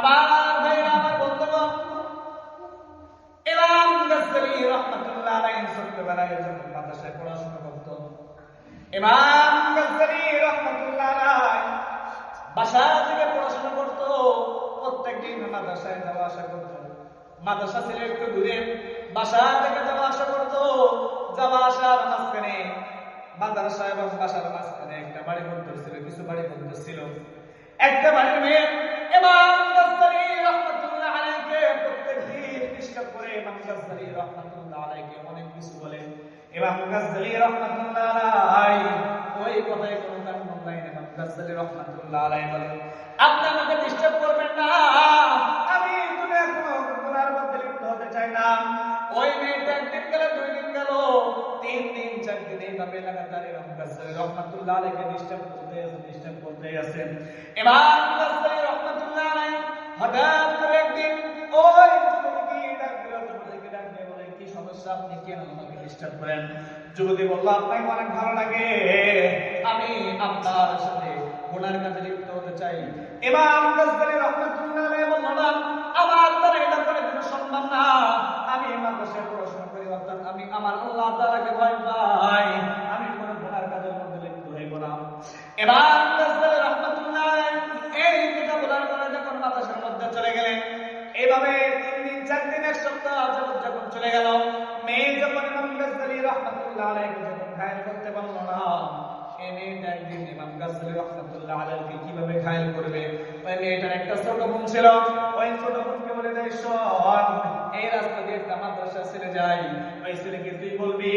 আমার ভাইরা, আমার বন্ধুগণ, ইমাম গাজ্জালী রাহমাতুল্লাহ আলাইহি ছোটবেলায় যখন মাদ্রাসায় পড়াশোনা করত, ইমাম গাজ্জালী রাহমাতুল্লাহ আলাইহি বাসা থেকে পড়াশোনা করত। প্রত্যেকদিন মাদ্রাসায় যাওয়া আসা করত। মাদ্রাসা ছিল একটু দূরে, বাসা থেকে যাওয়া আসা করত। যাওয়া আসার মাঝখানে মাদ্রাসা এবং বাসার মাঝখানে একটা বাড়ি বন্ধ ছিল, কিছু বাড়ি বন্ধ ছিল। একটা বাড়ির মেয়ে ইমাম গাজ্জালী রাহমাতুল্লাহ আলাইহিকে প্রত্যেকদিন ডিস্টার্ব করে। ইমাম গাজ্জালী রাহমাতুল্লাহ আলাইহিকে অনেক কিছু বলে। ইমাম গাজ্জালী রাহমাতুল্লাহ আলাইহি ওই কথায় কোনো কান নাই। ইমাম গাজ্জালী রাহমাতুল্লাহ আলাইহি বলে, আপনি আমাকে ডিস্টার্ব করবেন না, আমি দুনিয়ার কোনো গুনার মধ্যে লিপ্ত হতে চাই না। ওই মেয়েটা একদিন গেল, 2 দিন গেল, 3 দিন 4 দিন এইভাবে লাগাতার ইমাম গাজ্জালী রাহমাতুল্লাহ আলাইহিকে ডিস্টার্ব করতে আছেন। ইমাম গাজ্জালী রাহমাতুল্লাহ আলাইহি হঠাৎ করে একদিন ওই যুবতীকে ডাক দিয়ে বলে, কি সমস্যা, আপনি কেন আমাকে ডিস্টার্ব করেন? যুবতী বলল, আপনাকে অনেক ভালো লাগে, আমি আপনার সাথে গুনার কাজে লিপ্ত হতে চাই। ইমাম গাজ্জালী রাহমাতুল্লাহ আলাইহি বললেন, আমার দ্বারা এটা করে কোনো সম্ভব না। আমি মাদ্রাসায় পড়াশোনা করি, অর্থাৎ আমি আমার আল্লাহ তাআলাকে ভয় পাই, আমি কোনো গুনার কাজের মধ্যে লিপ্ত হইব না। ইমাম গাজ্জালী রাহমাতুল্লাহ আলাইহি এই কথা বলার পরে যখন মাদ্রাসার মধ্যে চলে গেলেন, এইভাবে 3 দিন 4 দিন 1 সপ্তাহ যাবত যখন চলে গেল, মেয়ে যখন ইমাম গাজ্জালী রাহমাতুল্লাহ আলাইহি যখন ঘায়েল করতে পারল না, এই মেয়েটা একদিন ইমাম গাজ্জালী রাহমাতুল্লাহ আলাইহি কিভাবে ঘায়েল করবে? ওই মেয়েটার একটা ছোট বোন ছিল, ওই ছোট বোনকে বলে দেয়, শোন, এই রাস্তা দিয়ে একটা মাদ্রাসা ছেড়ে যায়, ওই ছেলেকে তুই বলবি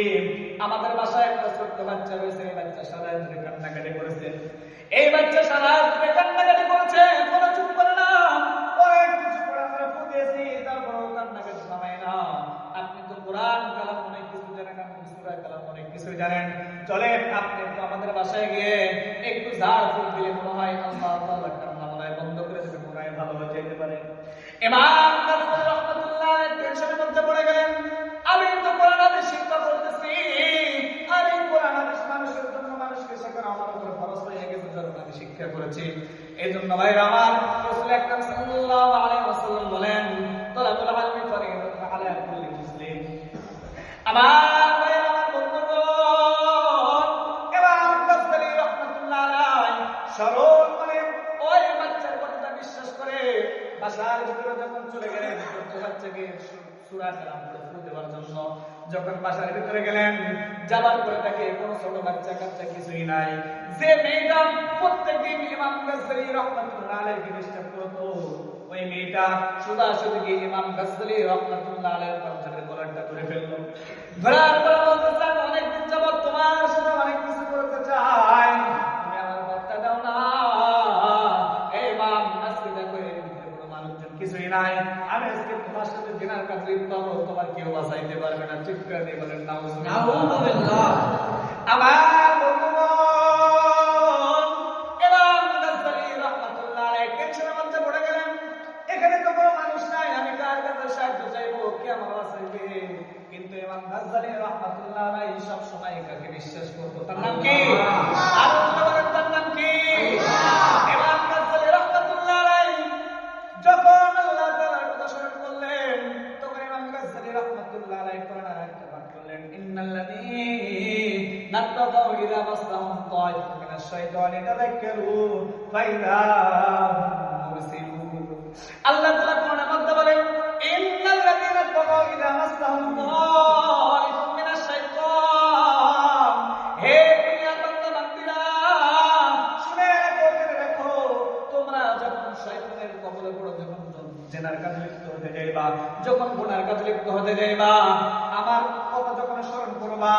আমাদের বাসায় একটা ছোট্ট বাচ্চা রয়েছে, এই বাচ্চা সারা রাত ধরে কান্নাকাটি করেছে, এই বাচ্চা সারা রাত ধরে কান্নাকাটি করেছে, কোনো চুপ করে না, অনেক কিছু করে আমরা বুঝেছি, তারপরেও কান্নাকাটি থামায় না। আপনি তো কোরআন কালাম অনেক কিছু জানেন, আপনি সূরা কালাম অনেক কিছু জানেন, চলে আপনি তো আমাদের বাসায় গিয়ে একটু ঝাড় ফুঁক দিলে মনে হয় আল্লাহ তাআলা কান্না মনে হয় বন্ধ করে দেবে, মনে হয় ভালো হয়ে যেতে পারে। ইমাম গাজ্জালী রাহমাতুল্লাহ আলাইহি টেনশনের মধ্যে পড়ে গেলেন, আমি তো কোরআন হাদিস শিক্ষা করতেছি, আমি কোরআন হাদিস মানুষের জন্য, মানুষকে শেখানো আমার উপর ফরজ হয়ে গেছে, যখন আমি শিক্ষা করেছি। এই জন্য ভাইরা আমার, রাসূল আকরাম সাল্লাল্লাহু আলাইহি ওয়াসাল্লাম বলেন, তালাবুল ইলমি ফরিদাতুন আলা কুল্লি মুসলিম। আমার ভাইরা, আমার বন্ধুগণ, ইমাম গাজ্জালী রাহমাতুল্লাহ আলাইহি সরল মানে ওই বাচ্চার কথাটা বিশ্বাস করে বাসার ভিতরে যখন চলে গেলেন, ছোট্ট বাচ্চাকে সূরা কালাম পড়ে দেওয়ার জন্য যখন বাসার ভিতরে গেলেন, যাবার পরে তাকে কোনো ছোট বাচ্চা কাচ্চা কিছুই নাই। যে মেয়েটা প্রত্যেকদিন ইমাম গাজ্জালী রাহমাতুল্লাহ আলাইহি ডিস্টার্ব করতো, ওই মেয়েটা সোজাসুজি গিয়ে ইমাম গাজ্জালী রাহমাতুল্লাহ আলাইহির পাঞ্জাবির কলারটা ধরে ফেললো। ধরার পর বলতেছে, অনেকদিন যাবত তোমার সাথে অনেক কিছু করতে চাই, তুমি আমার বার্তা দাও না। এই ইমাম, আজকে দেখো এর ভিতরে কোনো মানুষজন কিছুই নাই, আমি আজকে তোমার সাথে জিনার কাজ লিপ্ত হবো, তোমার কেউ বাঁচাইতে পারবে না। চিৎকার দিয়ে বলেন নাউযুবিল্লাহ। আমার বন্ধুগণ, ইমাম গাজ্জালী রাহমাতুল্লাহ আলাইহি টেনশনের মধ্যে পড়ে গেলেন, এখানে তো কোনো মানুষ নাই, আমি কার কাছে সাহায্য চাইবো, কে আমার বাঁচাইবে? কিন্তু ইমাম গাজ্জালী রাহমাতুল্লাহ আলাইহি সব সময় কাকে বিশ্বাস করতো? তার নাম কি? আর বলেন, তার নাম কি? ইমাম গাজ্জালী রাহমাতুল্লাহ আলাইহি যখন আল্লাহ তাআলার কথা স্মরণ করলেন, তখন ইমাম গাজ্জালী রাহমাতুল্লাহ আলাইহি কোরআনের আয়াতটা পাঠ করলেন, ইন্নাল্লাযীনা তাকাউ ইযা মাসসাহুম তায়িফুম মিনাশ শাইতানি তাযাক্কারু ফাইযা হুম মুবসিরুন। আল্লাহ তাআলা কোরআনের মধ্যে বলেন, ইন্নাল্লাযীনা তাকাউ ইযা মাসসাহুম তায়িফুম মিনাশ শাইতান। হে দুনিয়ার বান্দা বান্দীরা, শুনে রাখো, জেনে রাখো, তোমরা যখন শয়তানের কবলে পড়ো, যখন জিনার কাজে লিপ্ত হতে যাইবা, যখন গুনার কাজে লিপ্ত হতে যাইবা, আমার কথা যখন স্মরণ করবা,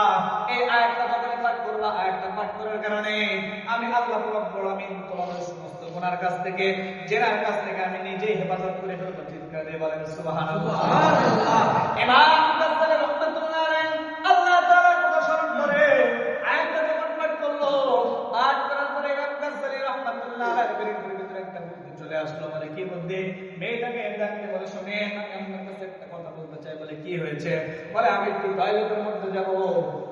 এই আয়াতটা যখন পাঠ করবা, আয়াতটা পাঠ করার কারণে আমি আল্লাহ রব্বুল আমিন তোমাদের সমস্ত গুনার কাছ থেকে, জিনার কাছ থেকে আমি নিজেই হেফাজত করে ফেলবো। চিৎকার দিয়ে বলেন সুবহানাল্লাহ। ইমাম গাজ্জালী রাহমাতুল্লাহ আলাইহি আল্লাহ তাআলার কথা স্মরণ করে আয়াতটা যখন পাঠ করলো, পাঠ করার পরে ইমাম গাজ্জালী রাহমাতুল্লাহ আলাইহির ভিতরে একটা বুদ্ধি চলে আসলো। মানে কি বুদ্ধি? মেয়েটাকে ডাকতে বলে, শুনেন, আমি আপনার কাছে একটা কথা বলতে চাই। বলে, কি হয়েছে? বলে, আমি একটু টয়লেটের মধ্যে যাবো,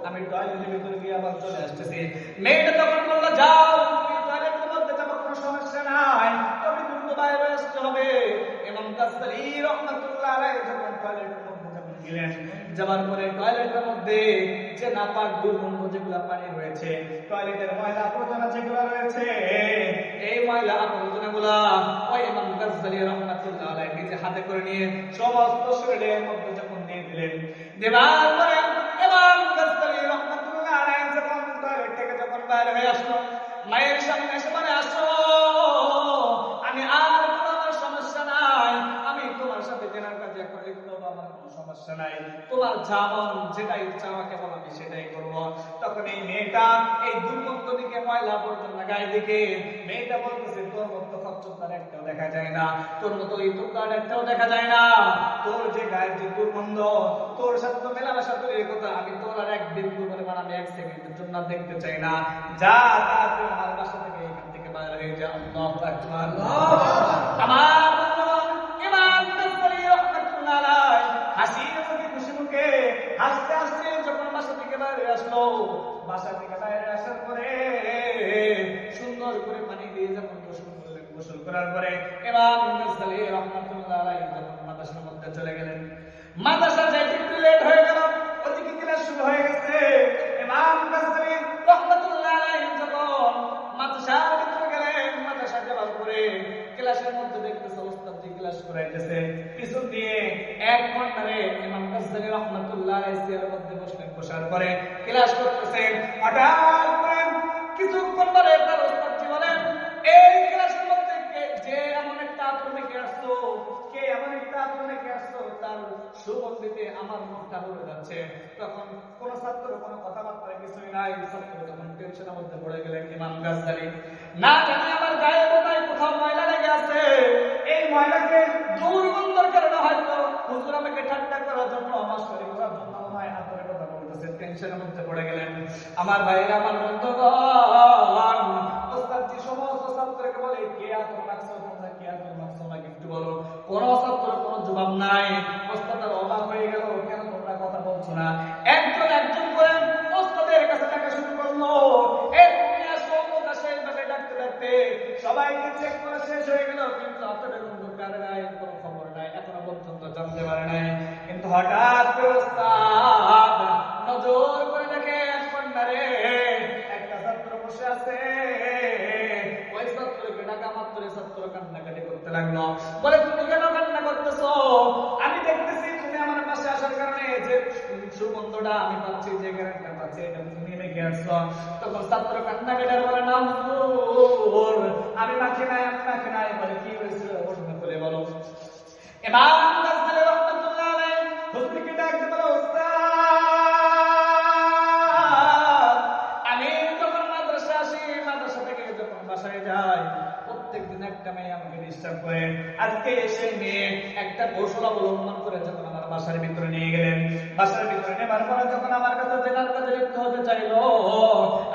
আমি টয়লেটের ভিতরে গিয়ে আবার চলে আসতেছি। মেয়েটা তখন বললো, যাও, তুমি টয়লেটের মধ্যে যাবো, কোনো সমস্যা নাই, তুমি দ্রুত বাইরে আসতে হবে। গাজ্জালী রাহমাতুল্লাহ আলাইহি যখন টয়লেটের মধ্যে যখন গেলেন, যাবার পরে টয়লেটের মধ্যে যে নাপাক দুর্গন্ধ যেগুলো পানি রয়েছে, টয়লেটের ময়লা আবর্জনা যেগুলো রয়েছে, এই ময়লা আবর্জনাগুলা ওই ইমাম গাজ্জালী রাহমাতুল্লাহ আলাইহি নিজে হাতে করে নিয়ে সমস্ত শরীরের মধ্যে যখন দিয়ে দিলেন, দেবার পরে ইমাম গাজ্জালী রাহমাতুল্লাহ আলাইহি যখন টয়লেট থেকে যখন বাইরে হয়ে আসলো, মায়ের সামনে এসে বলে, আসো, আমি আর কোনো আমার সমস্যা নাই, আমি তোমার সাথে জেনার কাজে এখন লিপ্ত হবো, আমার কোনো সমস্যা নাই, তোমার যেমন যেটা ইচ্ছা আমাকে বলো, আমি সেটাই করবো। তখন এই মেয়েটা এই দুর্গন্ধ দিকে ময়লা আবর্জনা গায়ে দিকে মেয়েটা বলতেছে, তোর মতো খচ্চরদার একটাও দেখা যায় না, তোর মতো ইতরদার একটাও দেখা যায় না, তোর যে গায়ের যে দুর্গন্ধ, তোর সাথে তো মেলামেশা করে এই কথা, আমি তোর আর এক বিন্দু পরিমাণ আমি এক সেকেন্ডের জন্য দেখতে চাই না, যা তুই আমার বাসা থেকে এখান থেকে বাইরে হয়ে যা। আল্লাহু আকবার। আমার বন্ধুগণ, ইমাম গাজ্জালী রাহমাতুল্লাহ আলাইহি হাসি মুখে খুশি মুখে হাসতে হাসতে যখন বাসা থেকে বাইরে আসলো, বাসা থেকে বাইরে আসার পরে সুন্দর করে পানি দিয়ে যখন গোসল করলেন, গোসল করার পরে ইমাম গাজ্জালী রাহমাতুল্লাহ আলাইহি যখন মাদ্রাসার মধ্যে চলে গেলেন, মাদ্রাসা যাইতে একটু লেট হয়ে গেল, ওদিকে ক্লাস শুরু হয়ে গেছে। ইমাম গাজ্জালী রাহমাতুল্লাহ আলাইহি যখন মাদ্রাসার ভিতরে গেলেন, মাদ্রাসা যাওয়ার পরে ক্লাসের মধ্যে দেখতেছে ওস্তাদ জি ক্লাস করাইতেছে, পিছন দিয়ে এক ঘন্টারে ইমাম গাজ্জালী রাহমাতুল্লাহ আলাইহি চেয়ারের মধ্যে বসলেন, বসার পরে ক্লাস করতেছেন। হঠাৎ করে কিছুক্ষণ পরে তার ওস্তাদ জি বলেন, এই ক্লাসের মধ্যে যে এমন একটা আতর মেখে আসতো, কে এমন একটা আতর মেখে আসতো, তার সুগন্ধিতে আমার মনটা ভরে যাচ্ছে। তখন কোন ছাত্র কোনো কথাবার্তা কিছুই নাই, ছাত্র তখন টেনশনের মধ্যে পড়ে গেলেন। ইমাম গাজ্জালী, না জানি আমার গায়ে বোধহয় কোথাও ময়লা লেগে আছে, এই ময়লাকে দূর বন্ধর কারণে হয়তো হুজুর আমাকে ঠাট্টা করার জন্য, আমার শরীর করার জন্য আমায় আতরের কথা বলতেছে, টেনশনের মধ্যে পড়ে গেলেন। আমার ভাইরা, আমার বন্ধুগণ, ওস্তাদ জি সমস্ত ছাত্রকে বলে, কে আতর মাখছো, তোমরা কে আতর মাখছো আমাকে একটু বলো। কোন ছাত্র কোনো জবাব নাই। ওস্তাদ অবাক হয়ে গেল, কেন তোমরা কথা বলছো না? একজন একজন করে ওস্তাদের কাছে ডাকা শুরু করলো। এই দুনিয়া সৌমতা সেইভাবে ডাকতে ডাকতে সবাইকে চেক করা শেষ হয়ে গেল, কিন্তু আতরের মধ্যে কার গায়ে কোনো খবর নাই, এখনো পর্যন্ত জানতে পারে নাই। কিন্তু হঠাৎ করে ওস্তাদ নজর করে দেখে এক কন্যারে একটা ছাত্র বসে আছে, ওই ছাত্রকে ডাকা মাত্র ছাত্র কান্নাকাটি করতে লাগলো। বলে, তুমি কেন কান্না করতেছো? আমি দেখতেছি তুমি আমার পাশে আসার কারণে যে সুগন্ধটা আমি পাচ্ছি, যে গ্যারান্টি পাচ্ছি, এটা তুমি মেখে আসছো। তখন ছাত্র কান্নাকাটি বলে, না হুজুর, আমি মাখি নাই, আমি মাখি নাই। বলে, কি হয়েছিল ঘটনা করে বলো। ইমাম গাজ্জালী রাহমাতুল্লাহ আলাইহি হুজুরকে ডাকতে বলে, ওস্তাদ, আমি যখন মাদ্রাসা আসি, মাদ্রাসা থেকে যখন বাসায় যাই, প্রত্যেকদিন একটা মেয়ে আমাকে ডিস্টার্ব করে। আজকে এসে মেয়ে একটা কৌশল অবলম্বন করে যখন আমার বাসার ভিতরে নিয়ে গেলেন, বাসার ভিতরে নেবার পরে যখন আমার কাছে জেনার কাজে লিপ্ত হতে চাইলো,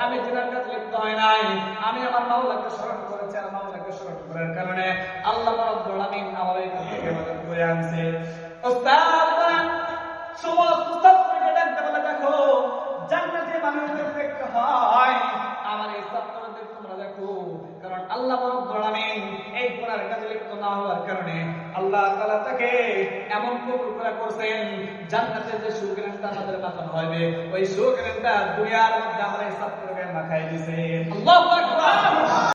আমি জেনার কাজে লিপ্ত হয় নাই, আমি আমার মাওলাকে স্মরণ করেছি। আর মাওলাকে স্মরণ করার কারণে আল্লাহ রাব্বুল আলামিন আমার এখান থেকে মদত করে আনছে। ওস্তাদ সমস্ত ছাত্রকে ডাকতে বলে, দেখো জান্নাতে মানুষদের দেখতে হয়, আমার এই ছাত্রদের তোমরা দেখো, কারণ আল্লাহ রাব্বুল আলামিন এই গুনাহের কাজে লিপ্ত না হওয়ার কারণে আল্লাহ তাআলা তাকে এমন কবুল করে করছেন, জান্নাতে যে সুগন্ধটা আমাদের মাখানো হবে, ওই সুগন্ধটা দুনিয়ার মধ্যে আমার এই ছাত্রকে মাখাই দিয়েছে। আল্লাহু আকবার।